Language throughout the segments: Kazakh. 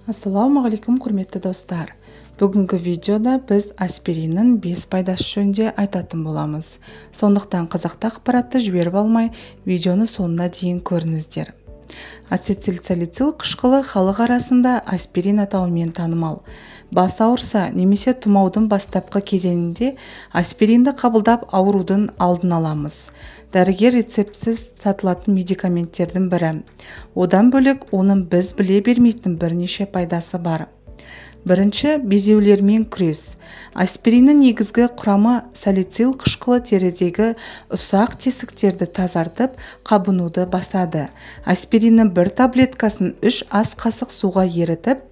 Ассалаумағалейкум құрметті достар. Бүгінгі видеода біз аспириннің 5 пайдасы жөнінде айтатын боламыз. Сондықтан қызықты ақпаратты жіберіп алмай, видеоны соңына дейін көріңіздер. Ацетилсалицил қышқылы халық арасында аспирин атауымен танымал. Бас ауырса немесе тұмаудың бастапқы кезеңінде аспиринді қабылдап аурудың алдын аламыз. Дәрігер рецептсіз сатылатын медикаменттердің бірі. Одан бөлек оның біз біле бермейтін бірнеше пайдасы бар. Бірінші, безеулермен күрес. Аспириннің негізгі құрамы салицил қышқылы терідегі ұсақ тесіктерді тазартып, қабынуды басады. Аспириннің бір таблеткасын 3 ас қасық суға ерітіп,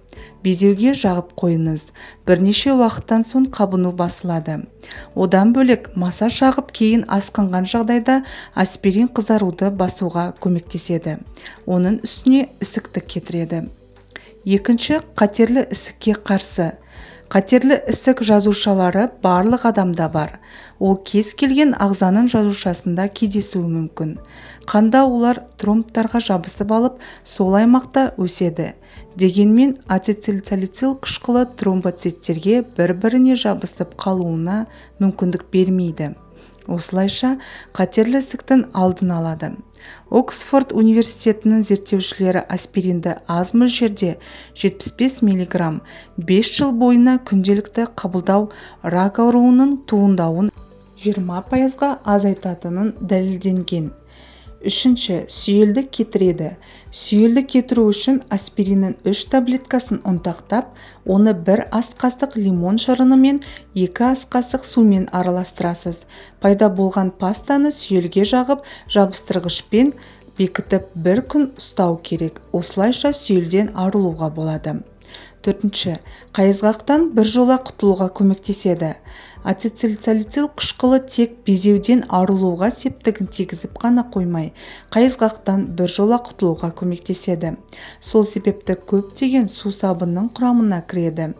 безеуге жағып қойыңыз. Бірнеше уақыттан соң қабыну басылады. Одан бөлек массаж жағып кейін асқынған жағдайда аспирин қызаруды басуға көмектеседі. Оның үстіне ісіктік кетіреді. Екінші, қатерлі ісікке қарсы. Қатерлі ісік жазушалары барлық адамда бар. Ол кез келген ағзаның жазушасында кездесуі мүмкін. Қанда олар тромбтарға жабысып алып, сол аймақта өседі. Дегенмен ацетилсалицил қышқылы тромбоциттерге бір-біріне жабысып қалуына мүмкіндік бермейді. Осылайша қатерлі ісіктің алдын алады. Оксфорд университетінің зерттеушілері аспиринді аз мөлшерде 75 мг 5 жыл бойына күнделікті қабылдау рак ауруының туындауын 20%-ға азайтатынын дәлелденген. Үшінші, сүйелдік кетіреді. Сүйелдік кетіру үшін аспириннің 3 таблеткасын ұнтақтап, оны 1 ас қасық лимон шырыны мен 2 ас қасық сумен араластырасыз. Пайда болған пастаны сүйелге жағып, жабыстырғышпен бекітіп 1 күн ұстау керек. Осылайша сүйелден арылуға болады. Төртінші, қайызғақтан біржола құтылуға көмектеседі. Ацетилсалицил қышқылы тек безеуден арылуға септігін тигізіп қана қоймай, қайызғақтан біржола құтылуға көмектеседі. Сол себепті көптеген сусабынның құрамына кіреді.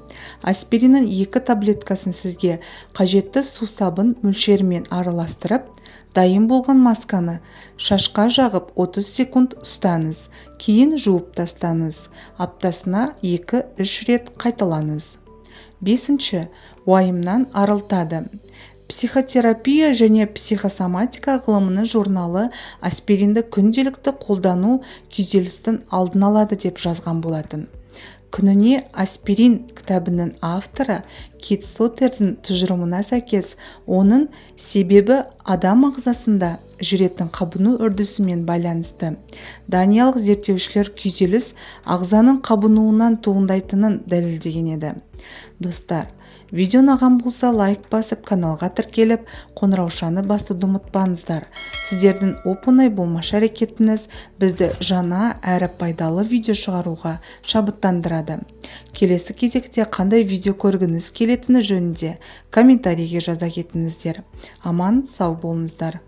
Аспириннің 2 таблеткасын сізге қажетті сусабын мөлшерімен араластырып, дайын болған масканы шашқа жағып 30 секунд ұстаңыз. Кейін жуып тастаңыз. Аптасына 2-3 рет қайталаңыз. Бесінші, уайымнан арылтады. Психотерапия және психосоматика ғылымының журналы аспиринді күнделікті қолдану күйзелістің алдын алады деп жазған болатын. Күніне аспирин кітабының авторы Кит Соттердің тұжырымына сәйкес, оның себебі адам ағзасында жүретін қабыну үрдісімен байланысты. Даниялық зерттеушілер күйзеліс ағзаның қабынуынан туындайтынын дәлелдеген еді. Достар, видео ұнаған болса лайк басып, каналға тіркеліп, қоңыраушаны басуды ұмытпаңыздар. Сіздердің оп-оңай болмашы әрекетіңіз бізді жаңа әрі пайдалы видео шығаруға шабыттандырады. Келесі кезекте қандай видео көргіңіз келетіні жөнінде комментарийге жаза кетіңіздер. Аман, сау болыңыздар.